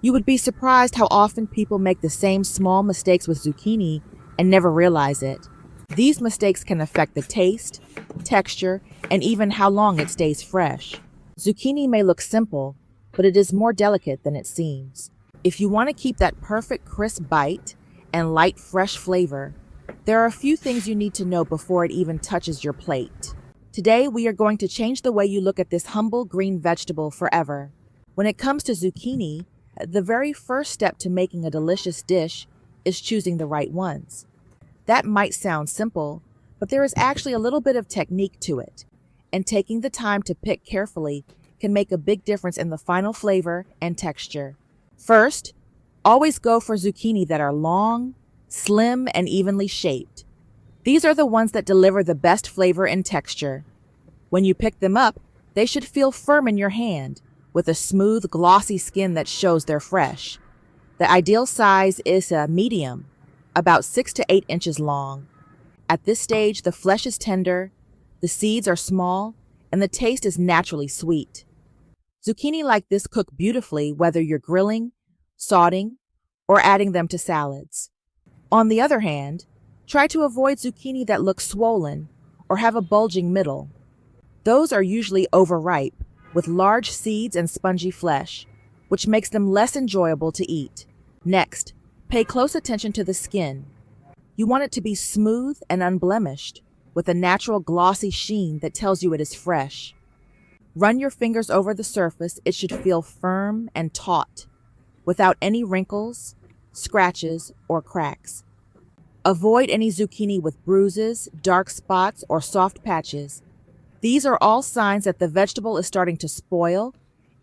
You would be surprised how often people make the same small mistakes with zucchini and never realize it. These mistakes can affect the taste, texture, and even how long it stays fresh. Zucchini may look simple, but it is more delicate than it seems. If you want to keep that perfect crisp bite and light, fresh flavor, there are a few things you need to know before it even touches your plate. Today, we are going to change the way you look at this humble green vegetable forever. When it comes to zucchini, the very first step to making a delicious dish is choosing the right ones. That might sound simple, but there is actually a little bit of technique to it, and taking the time to pick carefully can make a big difference in the final flavor and texture. First, always go for zucchini that are long, slim, and evenly shaped. These are the ones that deliver the best flavor and texture. When you pick them up, they should feel firm in your hand, with a smooth, glossy skin that shows they're fresh. The ideal size is a medium, about 6 to 8 inches long. At this stage, the flesh is tender, the seeds are small, and the taste is naturally sweet. Zucchini like this cook beautifully whether you're grilling, sautéing, or adding them to salads. On the other hand, try to avoid zucchini that look swollen or have a bulging middle. Those are usually overripe, with large seeds and spongy flesh, which makes them less enjoyable to eat. Next, pay close attention to the skin. You want it to be smooth and unblemished, with a natural glossy sheen that tells you it is fresh. Run your fingers over the surface. It should feel firm and taut, without any wrinkles, scratches, or cracks. Avoid any zucchini with bruises, dark spots, or soft patches. These are all signs that the vegetable is starting to spoil,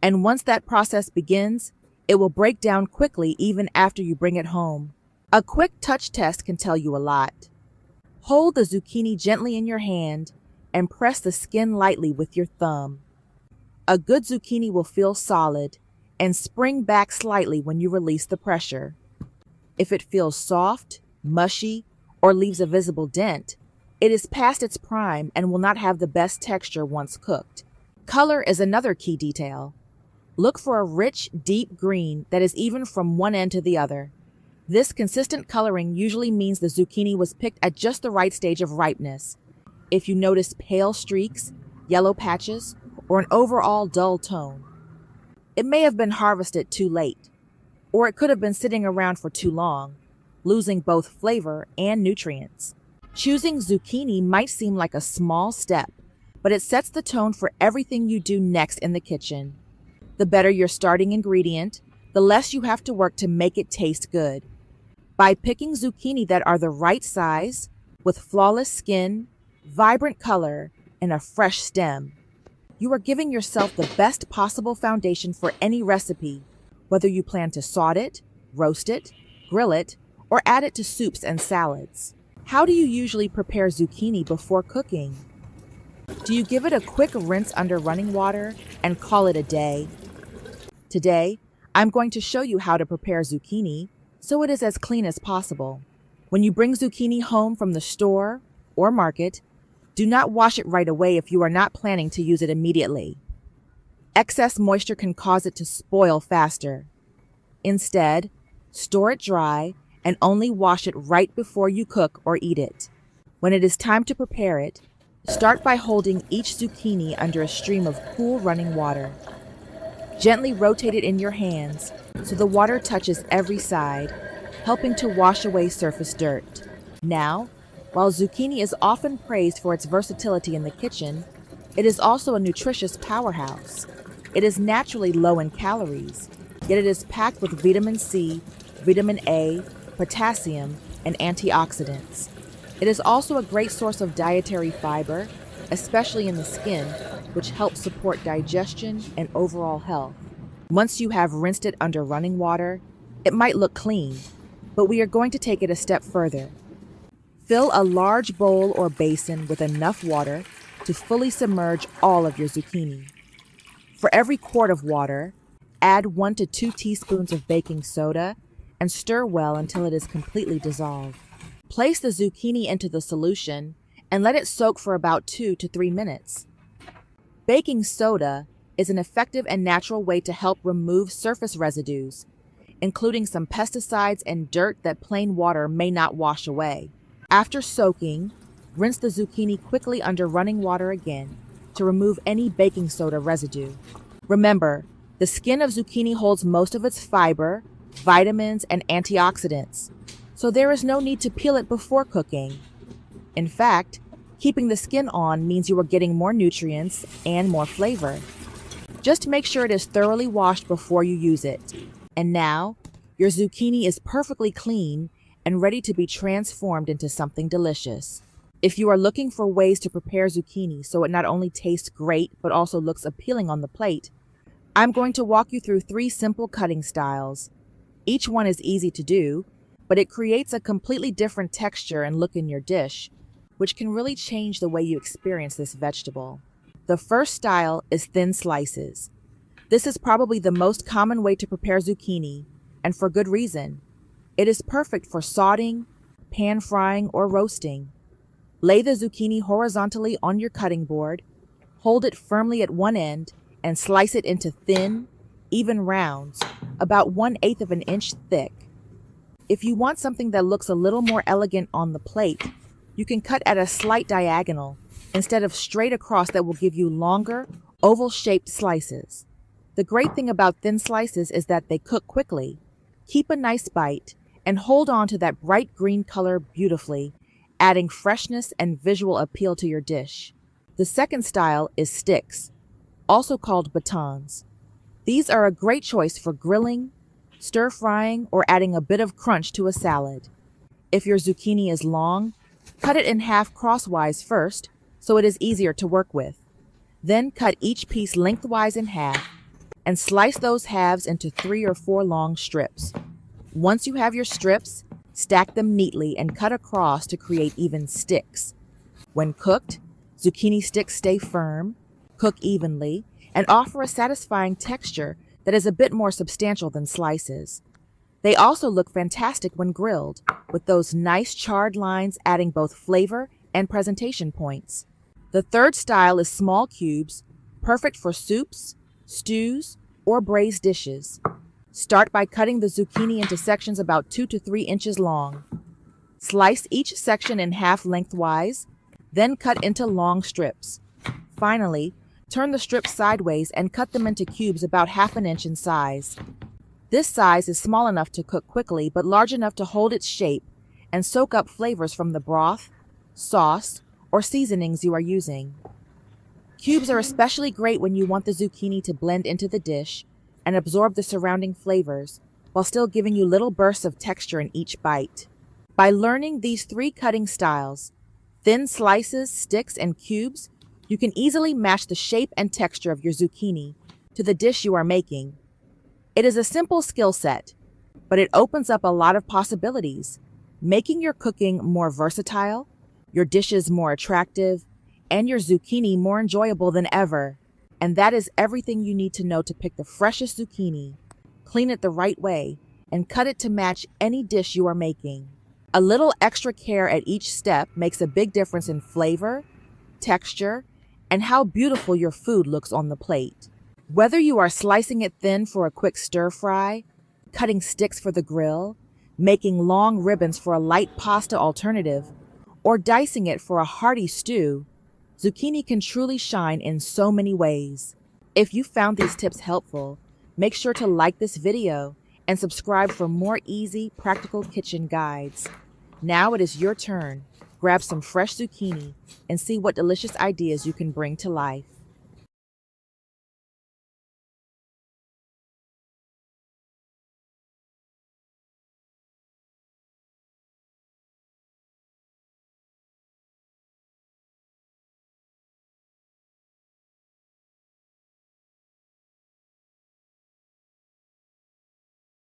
and once that process begins, it will break down quickly even after you bring it home. A quick touch test can tell you a lot. Hold the zucchini gently in your hand and press the skin lightly with your thumb. A good zucchini will feel solid and spring back slightly when you release the pressure. If it feels soft, mushy, or leaves a visible dent, it is past its prime and will not have the best texture once cooked. Color is another key detail. Look for a rich, deep green that is even from one end to the other. This consistent coloring usually means the zucchini was picked at just the right stage of ripeness. If you notice pale streaks, yellow patches, or an overall dull tone, it may have been harvested too late, or it could have been sitting around for too long, losing both flavor and nutrients. Choosing zucchini might seem like a small step, but it sets the tone for everything you do next in the kitchen. The better your starting ingredient, the less you have to work to make it taste good. By picking zucchini that are the right size, with flawless skin, vibrant color, and a fresh stem, you are giving yourself the best possible foundation for any recipe, whether you plan to saute it, roast it, grill it, or add it to soups and salads. How do you usually prepare zucchini before cooking? Do you give it a quick rinse under running water and call it a day? Today, I'm going to show you how to prepare zucchini so it is as clean as possible. When you bring zucchini home from the store or market, do not wash it right away if you are not planning to use it immediately. Excess moisture can cause it to spoil faster. Instead, store it dry and only wash it right before you cook or eat it. When it is time to prepare it, start by holding each zucchini under a stream of cool running water. Gently rotate it in your hands so the water touches every side, helping to wash away surface dirt. Now, while zucchini is often praised for its versatility in the kitchen, it is also a nutritious powerhouse. It is naturally low in calories, yet it is packed with vitamin C, vitamin A, potassium, and antioxidants. It is also a great source of dietary fiber, especially in the skin, which helps support digestion and overall health. Once you have rinsed it under running water, it might look clean, but we are going to take it a step further. Fill a large bowl or basin with enough water to fully submerge all of your zucchini. For every quart of water, add 1 to 2 teaspoons of baking soda and stir well until it is completely dissolved. Place the zucchini into the solution and let it soak for about 2 to 3 minutes. Baking soda is an effective and natural way to help remove surface residues, including some pesticides and dirt that plain water may not wash away. After soaking, rinse the zucchini quickly under running water again to remove any baking soda residue. Remember, the skin of zucchini holds most of its fiber, vitamins, and antioxidants, so there is no need to peel it before cooking. In fact, keeping the skin on means you are getting more nutrients and more flavor. Just make sure it is thoroughly washed before you use it. And now, your zucchini is perfectly clean and ready to be transformed into something delicious. If you are looking for ways to prepare zucchini so it not only tastes great but also looks appealing on the plate, I'm going to walk you through 3 simple cutting styles. Each one is easy to do, but it creates a completely different texture and look in your dish, which can really change the way you experience this vegetable. The first style is thin slices. This is probably the most common way to prepare zucchini, and for good reason. It is perfect for sautéing, pan frying, or roasting. Lay the zucchini horizontally on your cutting board, hold it firmly at one end, and slice it into thin, even rounds, about 1/8 of an inch thick. If you want something that looks a little more elegant on the plate, you can cut at a slight diagonal instead of straight across that will give you longer, oval-shaped slices. The great thing about thin slices is that they cook quickly. Keep a nice bite and hold on to that bright green color beautifully, adding freshness and visual appeal to your dish. The second style is sticks, also called batons. These are a great choice for grilling, stir-frying, or adding a bit of crunch to a salad. If your zucchini is long, cut it in half crosswise first so it is easier to work with. Then cut each piece lengthwise in half and slice those halves into 3 or 4 long strips. Once you have your strips, stack them neatly and cut across to create even sticks. When cooked, zucchini sticks stay firm, cook evenly, and offer a satisfying texture that is a bit more substantial than slices. They also look fantastic when grilled, with those nice charred lines adding both flavor and presentation points. The third style is small cubes, perfect for soups, stews, or braised dishes. Start by cutting the zucchini into sections about 2 to 3 inches long. Slice each section in half lengthwise, then cut into long strips. Finally, turn the strips sideways and cut them into cubes about 1/2 inch in size. This size is small enough to cook quickly, but large enough to hold its shape and soak up flavors from the broth, sauce, or seasonings you are using. Cubes are especially great when you want the zucchini to blend into the dish and absorb the surrounding flavors, while still giving you little bursts of texture in each bite. By learning these 3 cutting styles, thin slices, sticks, and cubes, you can easily match the shape and texture of your zucchini to the dish you are making. It is a simple skill set, but it opens up a lot of possibilities, making your cooking more versatile, your dishes more attractive, and your zucchini more enjoyable than ever. And that is everything you need to know to pick the freshest zucchini, clean it the right way, and cut it to match any dish you are making. A little extra care at each step makes a big difference in flavor, texture, and how beautiful your food looks on the plate. Whether you are slicing it thin for a quick stir fry, cutting sticks for the grill, making long ribbons for a light pasta alternative, or dicing it for a hearty stew, zucchini can truly shine in so many ways. If you found these tips helpful, make sure to like this video and subscribe for more easy, practical kitchen guides. Now it is your turn. Grab some fresh zucchini and see what delicious ideas you can bring to life.